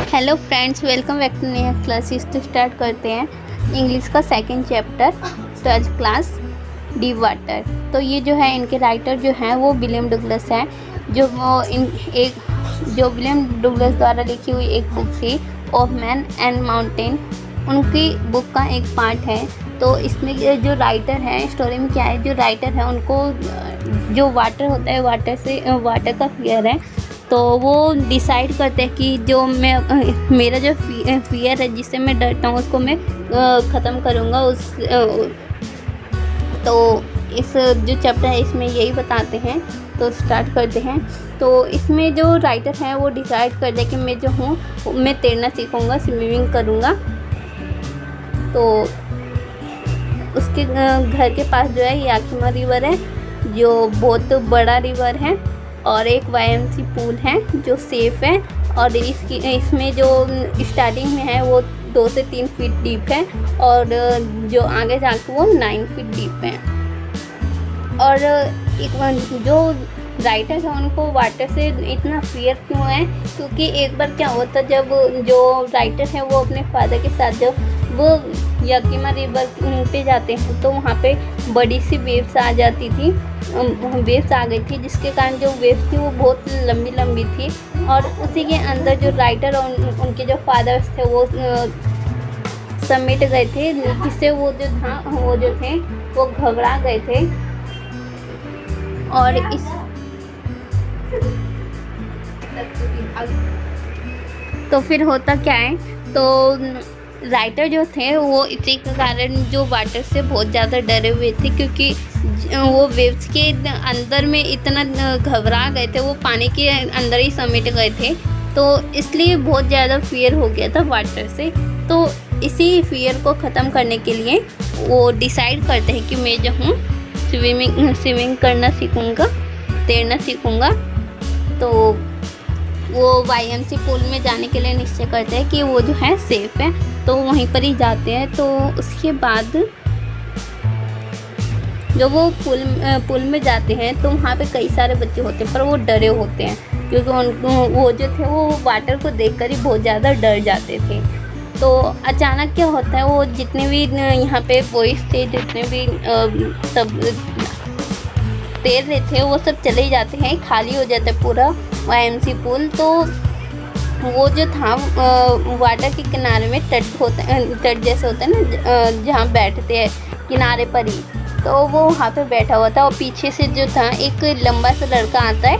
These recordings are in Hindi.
Hello friends, welcome back to Naya classes. तो स्टार्ट करते हैं इंग्लिश का second chapter 12th class deep water. तो ये जो है इनके राइटर जो हैं वो विलियम डगलस हैं। जो विलियम डगलस द्वारा लिखी हुई एक बुक थी ऑफ मैन एंड माउंटेन, उनकी बुक का एक पार्ट है। तो इसमें जो राइटर हैं, स्टोरी में क्या है, जो राइटर है उनको जो वाटर होता है, वाटर का फियर है। तो वो डिसाइड करते हैं कि जो मेरा जो फियर है, जिससे मैं डरता हूँ, उसको मैं ख़त्म करूँगा। तो इस जो चैप्टर है इसमें यही बताते हैं। तो स्टार्ट करते हैं। तो इसमें जो राइटर हैं वो डिसाइड करते हैं कि मैं जो हूँ मैं तैरना सीखूँगा, स्विमिंग करूँगा। तो उसके घर के पास जो है याकिमा रिवर है, जो बहुत बड़ा रिवर है, और एक YMC पूल है जो सेफ़ है। और इसमें जो स्टार्टिंग में है वो 2 से 3 फीट डीप है, और जो आगे जाके वो 9 फीट डीप है। और एक जो राइटर है उनको वाटर से इतना फियर क्यों है, क्योंकि एक बार क्या हुआ था, जब जो राइटर है वो अपने फादर के साथ जब वो याकिमा रिवर पे जाते हैं तो वहाँ पे बड़ी सी वेव्स आ जाती थी, वेव्स आ गई थी, जिसके कारण जो वेव्स थी वो बहुत लंबी लंबी थी। और उसी के अंदर जो राइटर और उनके जो फादर्स थे वो समेट गए थे, जिससे वो जो थे वो घबरा गए थे। और तो फिर होता क्या है, तो राइटर जो थे वो इसी के कारण जो वाटर से बहुत ज़्यादा डरे हुए थे, क्योंकि वो वेव्स के अंदर में इतना घबरा गए थे, वो पानी के अंदर ही समेट गए थे। तो इसलिए बहुत ज़्यादा फियर हो गया था वाटर से। तो इसी फियर को ख़त्म करने के लिए वो डिसाइड करते हैं कि मैं जो हूँ स्विमिंग करना सीखूँगा, तैरना सीखूँगा। तो वो YMC पूल में जाने के लिए निश्चय करते हैं कि वो जो है सेफ़ है, तो वहीं पर ही जाते हैं। तो उसके बाद जब वो पूल में जाते हैं तो वहाँ पे कई सारे बच्चे होते हैं, पर वो डरे होते हैं, क्योंकि वो जो थे वो वाटर को देखकर ही बहुत ज़्यादा डर जाते थे। तो अचानक क्या होता है, वो जितने भी यहाँ पे बॉयज़ थे, जितने भी सब तैर रहे थे, वो सब चले ही जाते हैं, खाली हो जाता है पूरा YMC पूल। तो वो जो था वाटर के किनारे में तट जैसे होता है ना, जहाँ बैठते हैं किनारे पर ही, तो वो वहाँ पे बैठा हुआ था। और पीछे से जो था एक लंबा सा लड़का आता है,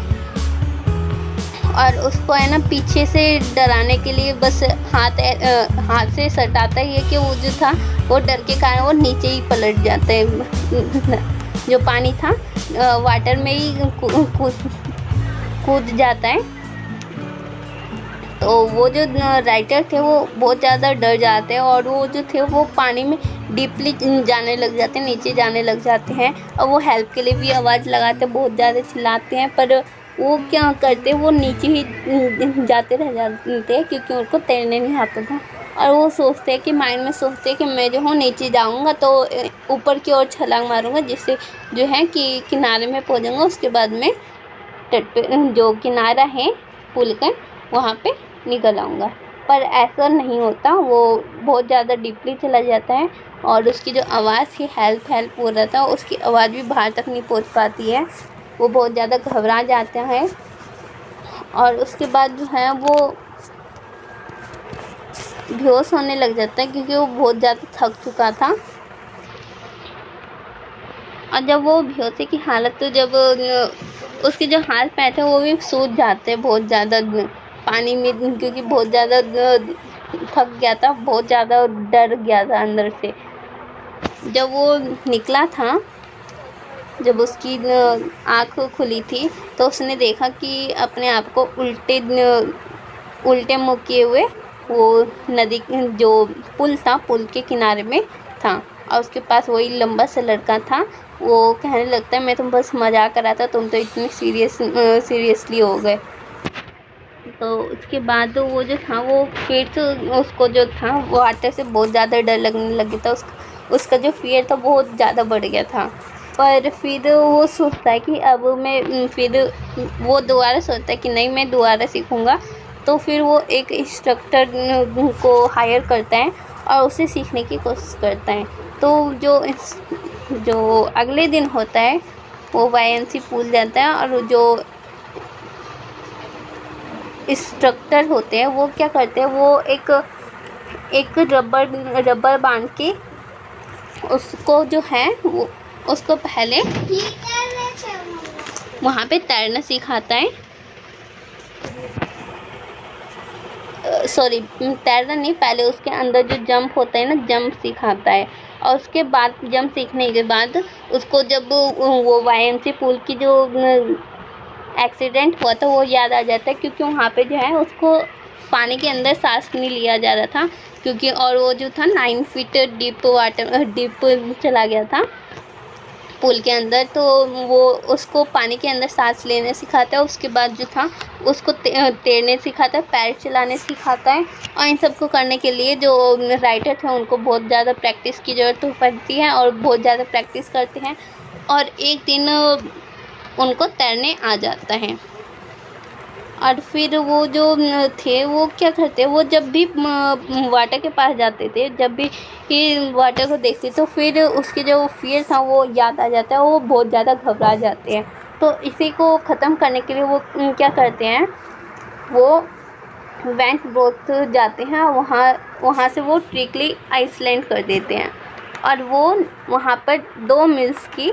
और उसको है ना पीछे से डराने के लिए बस हाथ से सटाता है, ये कि वो जो था वो डर के कारण वो नीचे ही पलट जाता है, जो पानी था वाटर में ही कूद जाता है। तो वो जो राइटर थे वो बहुत ज़्यादा डर जाते हैं, और वो जो थे वो पानी में डीपली जाने लग जाते हैं, नीचे जाने लग जाते हैं। और वो हेल्प के लिए भी आवाज़ लगाते हैं, बहुत ज़्यादा चिल्लाते हैं, पर वो क्या करते, वो नीचे ही जाते रह जाते हैं, क्योंकि उनको तैरने नहीं आता था। और वो सोचते हैं कि माइंड में सोचते हैं कि मैं जो हूँ नीचे जाऊँगा तो ऊपर की ओर छलांग मारूँगा, जिससे जो है कि किनारे में पहुँचूँगा। उसके बाद में तट पे जो किनारा है पुल का वहाँ पे निकल आऊँगा। पर ऐसा नहीं होता, वो बहुत ज़्यादा डीपली चला जाता है, और उसकी जो आवाज़ थी हेल्प हो रहा था, उसकी आवाज़ भी बाहर तक नहीं पहुँच पाती है। वो बहुत ज़्यादा घबरा जाता है, और उसके बाद जो है वो बेहोश होने लग जाता है, क्योंकि वो बहुत ज़्यादा थक चुका था। और जब वो बेहोशी की हालत, तो जब उसके जो हाथ पैर थे वो भी सूज जाते हैं बहुत ज़्यादा पानी में, क्योंकि बहुत ज़्यादा थक गया था, बहुत ज़्यादा डर गया था अंदर से। जब वो निकला था, जब उसकी आँख खुली थी, तो उसने देखा कि अपने आप को उल्टे मुँह किए हुए वो नदी जो पुल था, पुल के किनारे में था, और उसके पास वही लंबा सा लड़का था। वो कहने लगता है, मैं तुम बस मजाक कर रहा था, तुम तो इतनी सीरियसली हो गए। तो उसके बाद वो जो था वो फिर से उसको जो था वाटर से बहुत ज़्यादा डर लगने लग गया था, उसका जो फियर था बहुत ज़्यादा बढ़ गया था। पर फिर वो सोचता है कि अब मैं फिर वो दोबारा सोचता है कि नहीं, मैं दोबारा सीखूँगा, तो फिर वो एक इंस्ट्रक्टर को हायर करता है और उसे सीखने की कोशिश करता है। तो जो अगले दिन होता है वो वाईएमसी पूल जाता है और जो इंस्ट्रक्टर होते हैं वो क्या करते हैं, वो एक रबर बांध के उसको जो है वो उसको पहले वहाँ पे तैरना सिखाता है। सॉरी, तैरना नहीं, पहले उसके अंदर जो जंप होता है ना, जंप सिखाता है। और उसके बाद जंप सीखने के बाद उसको जब वो वाईएमसी पूल की जो एक्सीडेंट हुआ था वो याद आ जाता है, क्योंकि वहाँ पे जो है उसको पानी के अंदर सांस नहीं लिया जा रहा था, क्योंकि और वो जो था 9 फीट डीप चला गया था पूल के अंदर। तो वो उसको पानी के अंदर सांस लेने सिखाता है। उसके बाद जो था उसको तैरने सिखाता है, पैर चलाने सिखाता है। और इन सब को करने के लिए जो राइटर थे उनको बहुत ज़्यादा प्रैक्टिस की ज़रूरत पड़ती है और बहुत ज़्यादा प्रैक्टिस करते हैं। और एक दिन उनको तैरने आ जाता है। और फिर वो जो थे वो क्या करते, वो जब भी वाटर के पास जाते थे, जब भी वाटर को देखते तो फिर उसके जो फियर था वो याद आ जाता है, वो बहुत ज़्यादा घबरा जाते हैं। तो इसी को ख़त्म करने के लिए वो क्या करते हैं, वो वेंट ब्रोथ जाते हैं, वहाँ से वो ट्रिकली आइसलैंड कर देते हैं। और वो वहाँ पर 2 मील्स की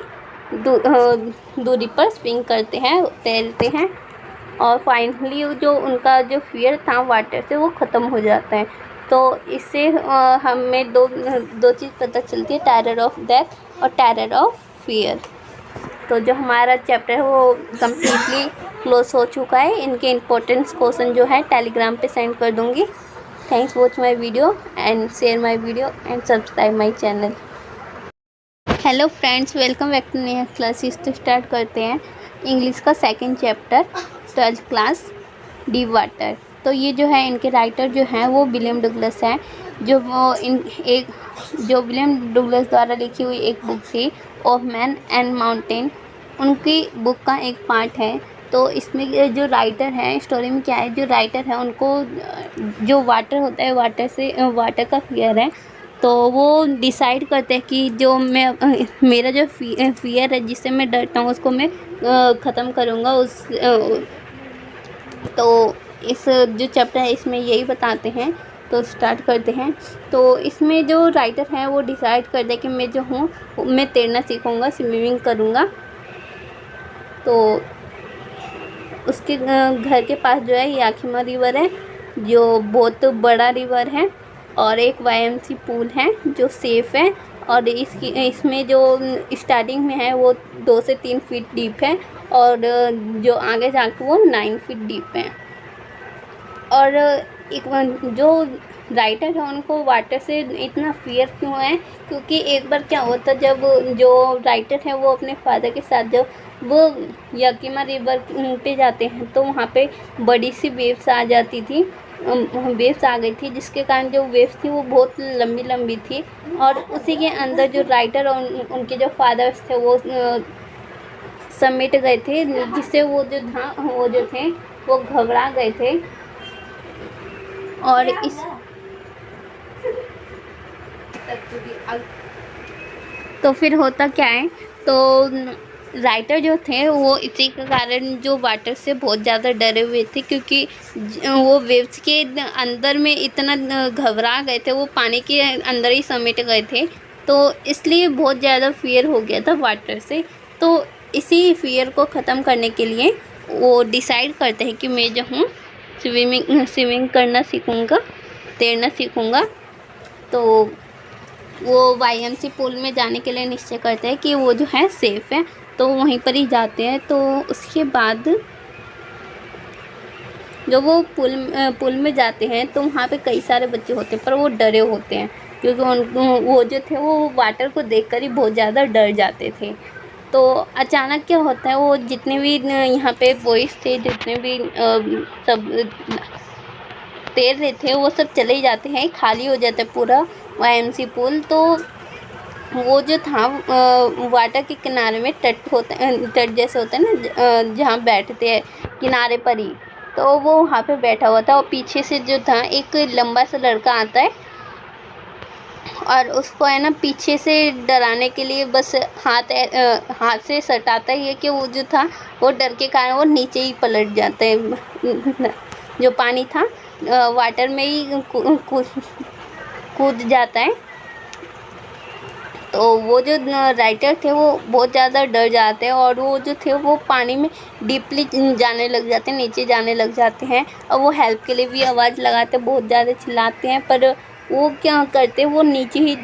दूरी पर स्विंग करते हैं, तैरते हैं। और फाइनली जो उनका जो फियर था वाटर से वो ख़त्म हो जाता है। तो इससे हमें दो चीज़ पता चलती है, टेरर ऑफ डेथ और टेरर ऑफ फियर। तो जो हमारा चैप्टर है वो कम्प्लीटली क्लोज हो चुका है। इनके इम्पोर्टेंट क्वेश्चन जो है टेलीग्राम पे सेंड कर दूँगी। Thanks watch my video and share my video and subscribe my channel. Hello friends, welcome back to Naya classes. तो स्टार्ट करते हैं इंग्लिश का 2nd chapter 12th class deep water. तो ये जो है इनके राइटर जो हैं वो विलियम डगलस हैं, जो विलियम डगलस द्वारा लिखी हुई एक बुक थी ऑफ मैन एंड माउंटेन, उनकी बुक का एक पार्ट है। तो इसमें जो राइटर है, स्टोरी में क्या है, जो राइटर है उनको जो वाटर होता है, वाटर का फियर है। तो वो डिसाइड करते हैं कि जो मेरा जो फियर है, जिससे मैं डरता हूँ, उसको मैं ख़त्म करूँगा। तो इस जो चैप्टर है इसमें यही बताते हैं। तो स्टार्ट करते हैं। तो इसमें जो राइटर हैं वो डिसाइड करते हैं कि मैं जो हूँ मैं तैरना सीखूँगा, स्विमिंग करूँगा। तो उसके घर के पास जो है याकिमा रिवर है, जो बहुत बड़ा रिवर है, और एक वाईएमसी पूल है जो सेफ़ है। और इसमें जो स्टार्टिंग में है वो 2 से 3 फीट डीप है, और जो आगे जाकर वो 9 फीट डीप है। और जो राइटर है उनको वाटर से इतना फियर क्यों है, क्योंकि एक बार क्या होता, जब जो राइटर है वो अपने फादर के साथ जब वो याकिमा रिवर पे जाते हैं तो वहाँ पे बड़ी सी वेव्स आ जाती थी, वेव्स आ गई थी, जिसके कारण जो वेव्स थी वो बहुत लंबी लंबी थी। और उसी के अंदर जो राइटर और उनके जो फादर्स थे वो समेट गए थे, जिससे वो जो थे वो घबरा गए थे। और इस तो फिर होता क्या है, तो राइटर जो थे वो इसी के कारण जो वाटर से बहुत ज़्यादा डरे हुए थे, क्योंकि वो वेव्स के अंदर में इतना घबरा गए थे, वो पानी के अंदर ही समेट गए थे। तो इसलिए बहुत ज़्यादा फियर हो गया था वाटर से। तो इसी फियर को ख़त्म करने के लिए वो डिसाइड करते हैं कि मैं जो हूँ स्विमिंग करना सीखूँगा, तैरना सीखूँगा। तो वो वाईएमसी पूल में जाने के लिए निश्चय करते हैं कि वो जो है सेफ़ है, तो वहीं पर ही जाते हैं। तो उसके बाद जब वो पुल में जाते हैं तो वहाँ पे कई सारे बच्चे होते हैं, पर वो डरे होते हैं, क्योंकि वो जो थे वो वाटर को देखकर ही बहुत ज़्यादा डर जाते थे। तो अचानक क्या होता है, वो जितने भी यहाँ पे बॉयज़ थे, जितने भी सब तैर रहे थे, वो सब चले जाते हैं, खाली हो जाता है पूरा वाईएमसी पूल। तो वो जो था वाटर के किनारे में तट जैसे होता है ना, जहाँ बैठते हैं किनारे पर ही, तो वो वहाँ पे बैठा हुआ था और पीछे से जो था एक लंबा सा लड़का आता है और उसको है ना पीछे से डराने के लिए बस हाथ से सटाता ही है कि वो जो था वो डर के कारण वो नीचे ही पलट जाता है। जो पानी था वाटर में ही कूद जाता है। तो वो जो राइटर थे वो बहुत ज़्यादा डर जाते हैं और वो जो थे वो पानी में डीपली जाने लग जाते हैं, नीचे जाने लग जाते हैं। और वो हेल्प के लिए भी आवाज़ लगाते हैं, बहुत ज़्यादा चिल्लाते हैं, पर वो क्या करते वो नीचे ही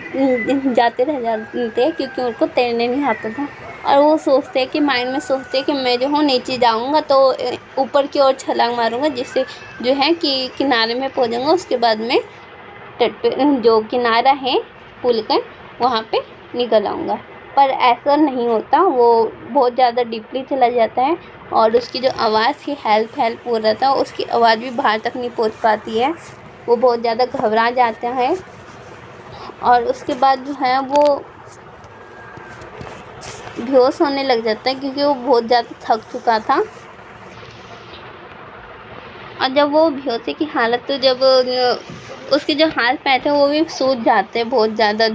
जाते रह जाते हैं क्योंकि उनको तैरने नहीं आता था। और वो सोचते हैं कि माइंड में सोचते हैं कि मैं जो हूँ नीचे जाऊँगा तो ऊपर की ओर छलांग मारूँगा, जिससे जो है कि किनारे में पहुँचूँगा। उसके बाद में तट पे जो किनारा है पुल का वहाँ पे निकल आऊँगा। पर ऐसा नहीं होता, वो बहुत ज़्यादा डीपली चला जाता है और उसकी जो आवाज़ थी हेल्प हेल्प हो रहा था, उसकी आवाज़ भी बाहर तक नहीं पहुँच पाती है। वो बहुत ज़्यादा घबरा जाता है और उसके बाद जो है वो बेहोश होने लग जाता है क्योंकि वो बहुत ज़्यादा थक चुका था। और जब वो बेहोशी की हालत, तो जब उसके जो हाथ पैर थे वो भी सूज जाते हैं बहुत ज़्यादा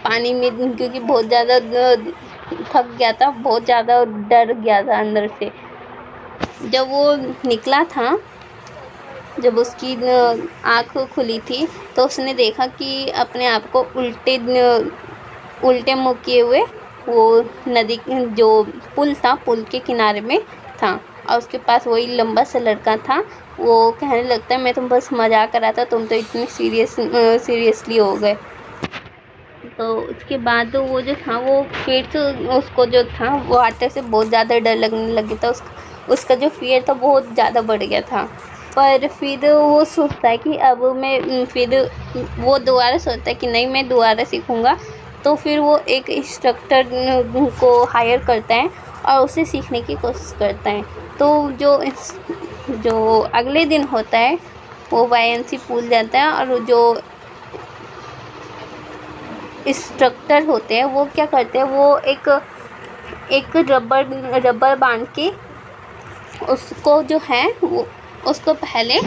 पानी में, क्योंकि बहुत ज़्यादा थक गया था, बहुत ज़्यादा डर गया था अंदर से। जब वो निकला था, जब उसकी आँख खुली थी तो उसने देखा कि अपने आप को उल्टे मुँह किए हुए वो नदी जो पुल था, पुल के किनारे में था और उसके पास वही लंबा सा लड़का था। वो कहने लगता है मैं तुम बस मजाक कर रहा था, तुम तो इतने सीरियसली हो गए। तो उसके बाद वो जो था वो फिर से उसको जो था वो वाटर से बहुत ज़्यादा डर लगने लग गया था। उसका जो फियर था बहुत ज़्यादा बढ़ गया था। पर फिर वो सोचता है कि अब मैं फिर वो दोबारा सोचता है कि नहीं, मैं दोबारा सीखूँगा। तो फिर वो एक इंस्ट्रक्टर को हायर करता है और उसे सीखने की कोशिश करता है। तो जो अगले दिन होता है वो वाईएमसी पूल जाता है और जो इंस्ट्रक्टर होते हैं वो क्या करते हैं, वो एक रबर बांध के उसको जो है वो उसको पहले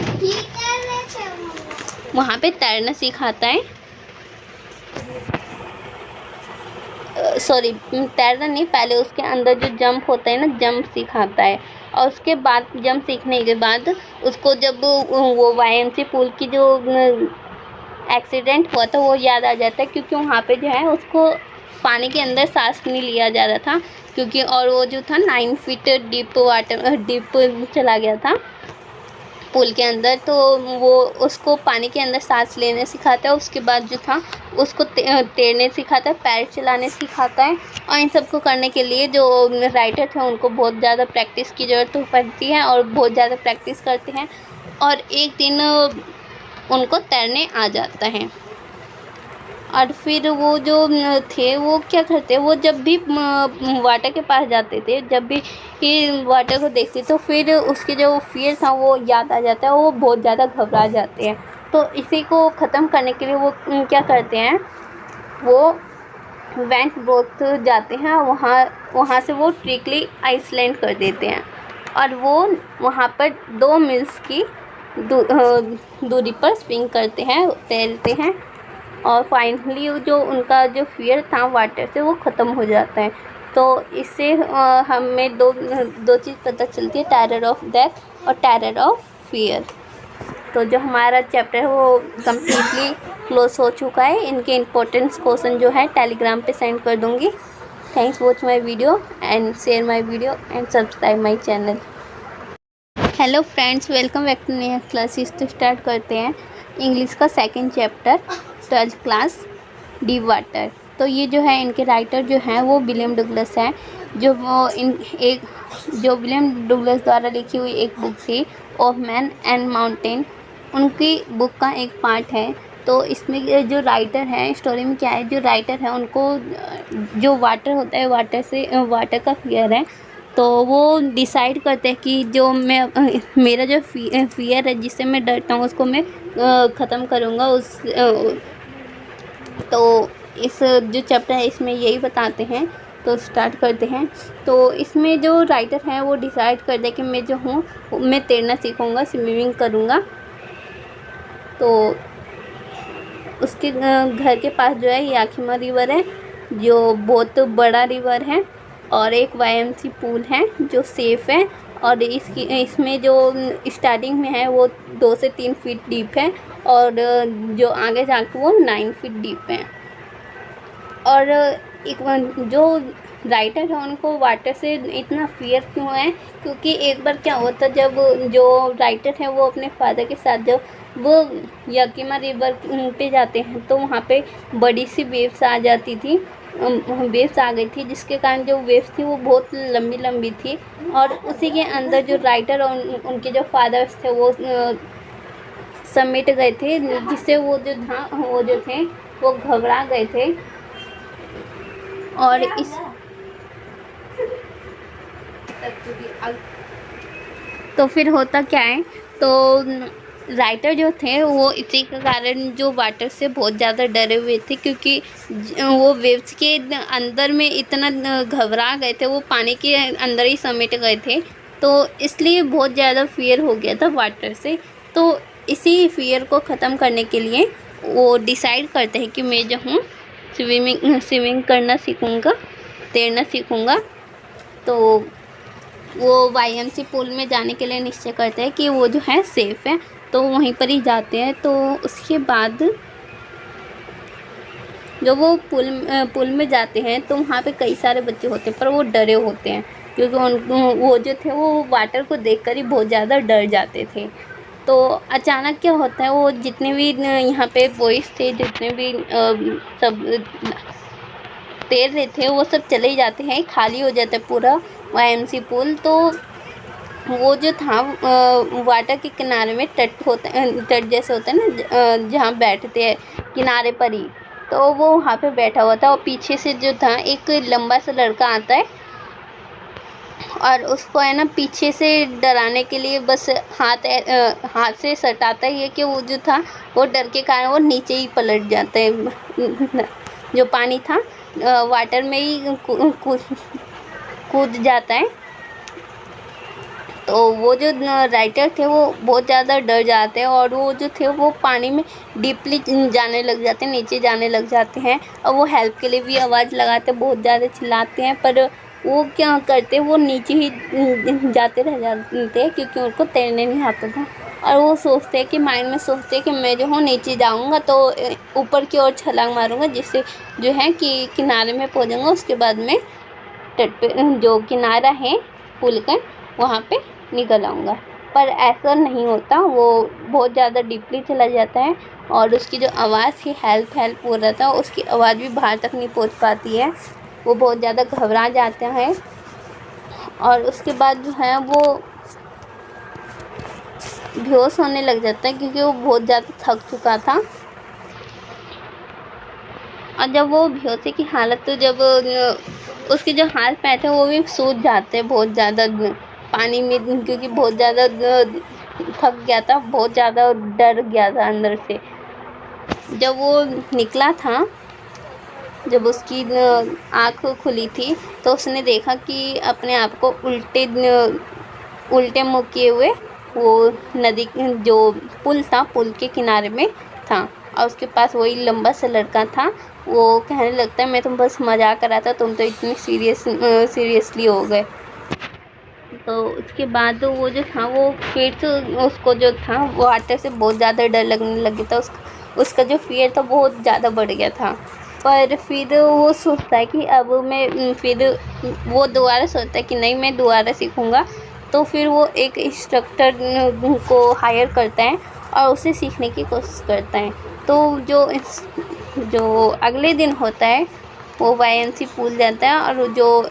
वहाँ पे तैरना सिखाता है। सॉरी, तैरना नहीं, पहले उसके अंदर जो जंप होता है ना, जंप सिखाता है। और उसके बाद जंप सीखने के बाद उसको जब वो वाईएमसी पूल की जो एक्सीडेंट हुआ था वो याद आ जाता है, क्योंकि वहाँ पे जो है उसको पानी के अंदर सांस नहीं लिया जा रहा था, क्योंकि और वो जो था 9 फीट डीप चला गया था पुल के अंदर। तो वो उसको पानी के अंदर सांस लेने सिखाता है। उसके बाद जो था उसको तैरने सिखाता है, पैर चलाने सिखाता है। और इन सब को करने के लिए जो राइटर थे उनको बहुत ज़्यादा प्रैक्टिस की ज़रूरत पड़ती है और बहुत ज़्यादा प्रैक्टिस करते हैं। और एक दिन उनको तैरने आ जाता है। और फिर वो जो थे वो क्या करते, वो जब भी वाटर के पास जाते थे, जब भी वाटर को देखते तो फिर उसके जो फियर था वो याद आ जाता है, वो बहुत ज़्यादा घबरा जाते हैं। तो इसी को ख़त्म करने के लिए वो क्या करते हैं, वो वेंट बोथ जाते हैं, वहाँ से वो ट्रिकली आइसलैंड कर देते हैं और वो वहाँ पर 2 मील्स की दूरी पर स्विंग करते हैं, तैरते हैं। और फाइनली जो उनका जो फियर था वाटर से वो ख़त्म हो जाता है। तो इससे हमें दो चीज़ पता चलती है, टेरर ऑफ डेथ और टेरर ऑफ फियर। तो जो हमारा चैप्टर है वो कम्प्लीटली क्लोज हो चुका है। इनके इम्पोर्टेंट क्वेश्चन जो है टेलीग्राम पे सेंड कर दूँगी। Thanks watch my video and share my video and subscribe my channel. Hello friends, welcome back to Naya classes. तो स्टार्ट करते हैं इंग्लिश का 2nd chapter 12th class deep water. तो ये जो है इनके राइटर जो हैं वो विलियम डगलस है। जो विलियम डगलस द्वारा लिखी हुई एक बुक थी ऑफ मैन एंड माउंटेन, उनकी बुक का एक पार्ट है। तो इसमें जो राइटर है, स्टोरी में क्या है, जो राइटर है उनको जो वाटर होता है, वाटर का फियर है। तो वो डिसाइड करते हैं कि जो मेरा जो फियर है, जिससे मैं डरता हूँ, उसको मैं ख़त्म करूँगा। तो इस जो चैप्टर है इसमें यही बताते हैं। तो स्टार्ट करते हैं। तो इसमें जो राइटर है वो डिसाइड कर दे कि मैं जो हूँ मैं तैरना सीखूँगा, स्विमिंग करूँगा। तो उसके घर के पास जो है याखिमा रिवर है, जो बहुत बड़ा रिवर है, और एक वाईएमसी पूल है जो सेफ़ है। और इसमें जो स्टार्टिंग में है वो 2 से 3 फीट डीप है, और जो आगे जाके वो 9 फीट डीप है। और एक जो राइटर है उनको वाटर से इतना फियर क्यों है, क्योंकि एक बार क्या होता, जब जो राइटर है वो अपने फादर के साथ जब वो याकिमा रिवर पे जाते हैं तो वहाँ पे बड़ी सी वेव्स आ जाती थी, वेव्स आ गई थी, जिसके कारण जो वेव्स थी वो बहुत लंबी लंबी थी। और उसी के अंदर जो राइटर और उनके जो फादर्स थे वो समेट गए थे, जिससे वो जो थे वो घबरा गए थे। और इस तो फिर होता क्या है, तो राइटर जो थे वो इसी के कारण जो वाटर से बहुत ज़्यादा डरे हुए थे, क्योंकि वो वेव्स के अंदर में इतना घबरा गए थे, वो पानी के अंदर ही समेट गए थे, तो इसलिए बहुत ज़्यादा फियर हो गया था वाटर से। तो इसी फियर को ख़त्म करने के लिए वो डिसाइड करते हैं कि मैं जो हूँ स्विमिंग करना सीखूँगा, तैरना सीखूँगा। तो वो वाईएमसी पूल में जाने के लिए निश्चय करते हैं कि वो जो है सेफ़ है, तो वहीं पर ही जाते हैं। तो उसके बाद जब वो पुल में जाते हैं तो वहाँ पे कई सारे बच्चे होते हैं, पर वो डरे होते हैं, क्योंकि वो जो थे वो वाटर को देखकर ही बहुत ज़्यादा डर जाते थे। तो अचानक क्या होता है, वो जितने भी यहाँ पे बॉयज़ थे, जितने भी सब तैर रहे थे, वो सब चले ही जाते हैं, खाली हो जाता है पूरा वाईएमसी पूल। तो वो जो था वाटर के किनारे में तट जैसे होता है ना, जहाँ बैठते हैं किनारे पर ही, तो वो वहाँ पे बैठा हुआ था। और पीछे से जो था एक लंबा सा लड़का आता है और उसको है ना पीछे से डराने के लिए बस हाथ से सटाता ही है कि वो जो था वो डर के कारण वो नीचे ही पलट जाता है, जो पानी था वाटर में ही कूद जाता है। तो वो जो राइटर थे वो बहुत ज़्यादा डर जाते हैं, और वो जो थे वो पानी में डीपली जाने लग जाते हैं, नीचे जाने लग जाते हैं। और वो हेल्प के लिए भी आवाज़ लगाते हैं, बहुत ज़्यादा चिल्लाते हैं, पर वो क्या करते, वो नीचे ही जाते रह जाते हैं, क्योंकि उनको तैरने नहीं आता था। और वो सोचते हैं कि माइंड में सोचते हैं कि मैं जो हूँ नीचे जाऊँगा तो ऊपर की ओर छलांग मारूँगा, जिससे जो है कि किनारे में पहुँचूँगा। उसके बाद में तट पे जो किनारा है पुल का वहाँ पे निकल आऊँगा। पर ऐसा नहीं होता, वो बहुत ज़्यादा डीपली चला जाता है, और उसकी जो आवाज़ थी हेल्प हो रहा था, उसकी आवाज़ भी बाहर तक नहीं पहुँच पाती है। वो बहुत ज़्यादा घबरा जाता है, और उसके बाद जो है वो बेहोश होने लग जाता है, क्योंकि वो बहुत ज़्यादा थक चुका था। और जब वो बेहोशी की हालत, तो जब उसके जो हाथ पैर थे वो भी सूज जाते हैं बहुत ज़्यादा पानी में, क्योंकि बहुत ज़्यादा थक गया था, बहुत ज़्यादा डर गया था अंदर से। जब वो निकला था, जब उसकी आँख खुली थी, तो उसने देखा कि अपने आप को उल्टे मुँह किए हुए वो नदी जो पुल था, पुल के किनारे में था, और उसके पास वही लंबा सा लड़का था। वो कहने लगता है, मैं तुम बस मजाक कर रहा था, तुम तो इतनी सीरियसली हो गए। तो उसके बाद वो जो था वो फिर से उसको जो था वाटर से बहुत ज़्यादा डर लगने लग गया था, उसका जो फियर था बहुत ज़्यादा बढ़ गया था। पर फिर वो सोचता है कि अब मैं फिर वो दोबारा सोचता है कि नहीं, मैं दोबारा सीखूँगा। तो फिर वो एक इंस्ट्रक्टर को हायर करता है और उसे सीखने की कोशिश करता है। तो जो अगले दिन होता है वो वाईएमसी पूल जाता है, और जो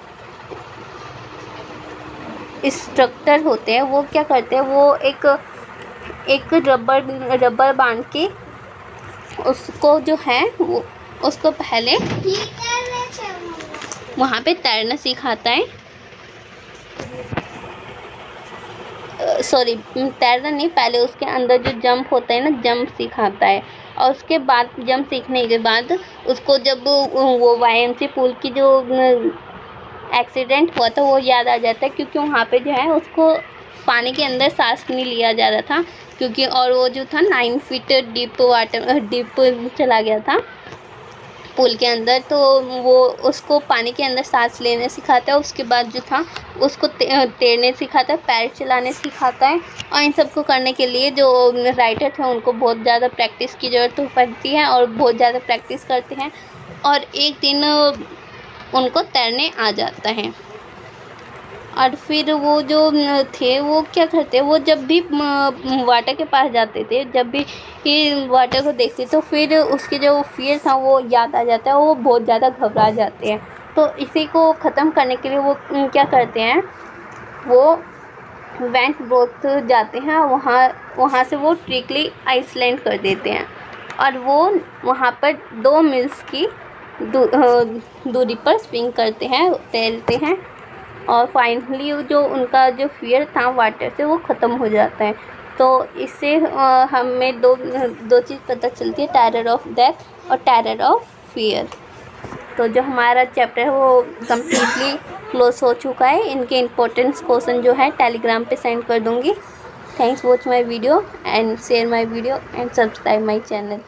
इंस्ट्रक्टर होते हैं वो क्या करते हैं, वो एक रबर बांध के उसको जो है वो उसको पहले वहाँ पे तैरना सिखाता है। सॉरी, तैरना नहीं, पहले उसके अंदर जो जंप होता है ना, जंप सिखाता है। और उसके बाद जंप सीखने के बाद उसको जब वो वाईएमसी पूल की जो एक्सीडेंट हुआ था वो याद आ जाता है, क्योंकि वहाँ पे जो है उसको पानी के अंदर सांस नहीं लिया जा रहा था, क्योंकि और वो जो था 9 फीट डीप चला गया था पूल के अंदर, तो वो उसको पानी के अंदर सांस लेने सिखाता है। उसके बाद जो था उसको तैरने सिखाता है, पैर चलाने सिखाता है। और इन सब को करने के लिए जो राइटर थे उनको बहुत ज़्यादा प्रैक्टिस की ज़रूरत पड़ती है और बहुत ज़्यादा प्रैक्टिस करते हैं, और एक दिन उनको तैरने आ जाता है। और फिर वो जो थे वो क्या करते, वो जब भी वाटर के पास जाते थे, जब भी ये वाटर को देखते तो फिर उसके जो फियर था वो याद आ जाता है, वो बहुत ज़्यादा घबरा जाते हैं। तो इसी को ख़त्म करने के लिए वो क्या करते हैं, वो वेंट बोथ जाते हैं, वहाँ से वो ट्रिकली आइसलैंड कर देते हैं, और वो वहाँ पर 2 मील्स की दूरी पर स्विंग करते हैं, तैरते हैं, और फाइनली जो उनका जो फियर था वाटर से वो ख़त्म हो जाता है। तो इससे हमें दो चीज़ पता चलती है, टेरर ऑफ डेथ और टेरर ऑफ फियर। तो जो हमारा चैप्टर है वो कम्प्लीटली क्लोज हो चुका है। इनके इम्पोर्टेंट क्वेश्चन जो है टेलीग्राम पे सेंड कर दूँगी। Thanks watch my video and share my video and subscribe my channel.